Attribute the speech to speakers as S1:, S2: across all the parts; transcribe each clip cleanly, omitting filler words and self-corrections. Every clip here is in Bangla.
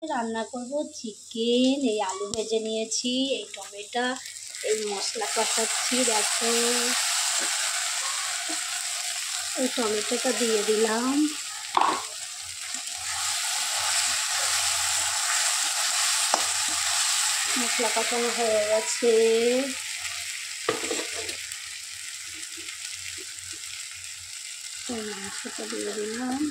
S1: রান্না করব চিকেন। এই আলু ভেজে নিয়েছি, এই টমেটো, এই মশলা কষাচ্ছি। দেখো, এই টমেটোটা দিয়ে দিলাম। মশলা কষানো হয়ে গেছে। মাংসটা দিয়ে দিলাম।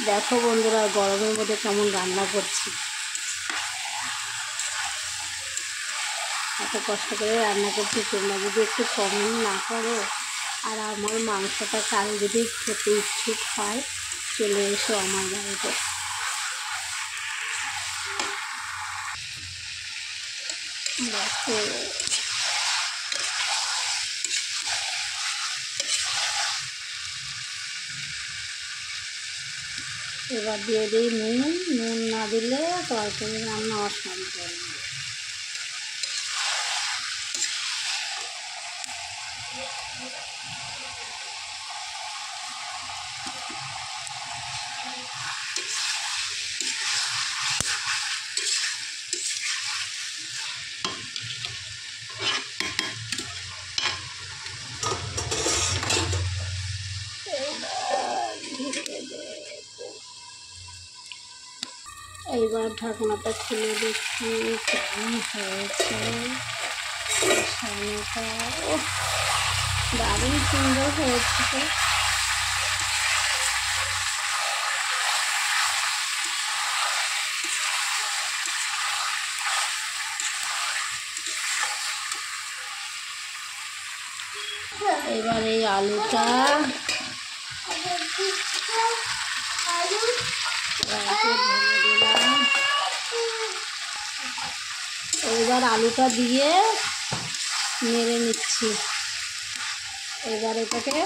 S1: দেখো বন্ধুরা, গরমের মধ্যে কেমন রান্না করছি। এত কষ্ট করে রান্না করছি, তোমরা যদি একটু কমেন্ট না করো আর আমার মাংসটা কাল যদি খেতে ইচ্ছুক হয়, চলে এসো আমার বাড়িতে। দেখো, এবার দিয়ে দিই নুন। নুন না দিলে তরকারি রান্না অসম্পূর্ণ। এইবার ঢাকনাটা খুলে দেখি কেমন হয়েছে। সামনেটা দারুণ সুন্দর হয়েছে। তো এবার এই আলুটা ঢেলে দিলাম। এবার আলুটা দিয়ে নেড়ে নিচ্ছি। এবার এটাকে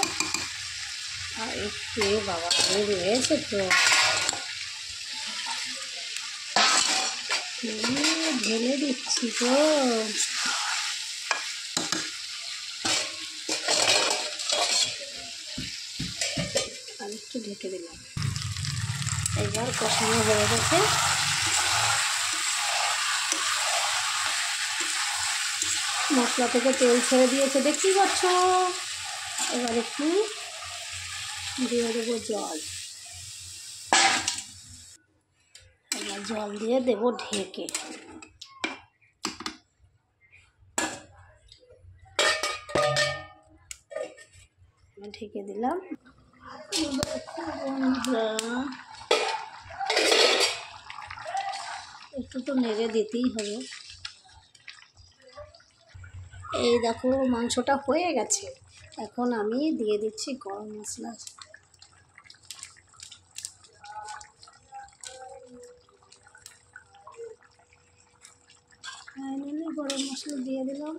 S1: একটু বাবা রয়েছে তো, ঢেলে দিচ্ছি তো। আর একটু ঢেকে দিলাম। এবার কষানো হয়ে গেছে। মশলা থেকে তেল ছেড়ে দিয়েছে, দেখতেই পাচ্ছ। এবার একটু দিয়ে দেবো জল। এবার জল দিয়ে দেবো ঢেকে। ঢেকে দিলাম। একটু তো নেড়ে দিতেই হবে। এই দেখো, মাংসটা হয়ে গেছে। এখন আমি দিয়ে দিচ্ছি গরম মশলা। ফাইনালি গরম মশলা দিয়ে দিলাম।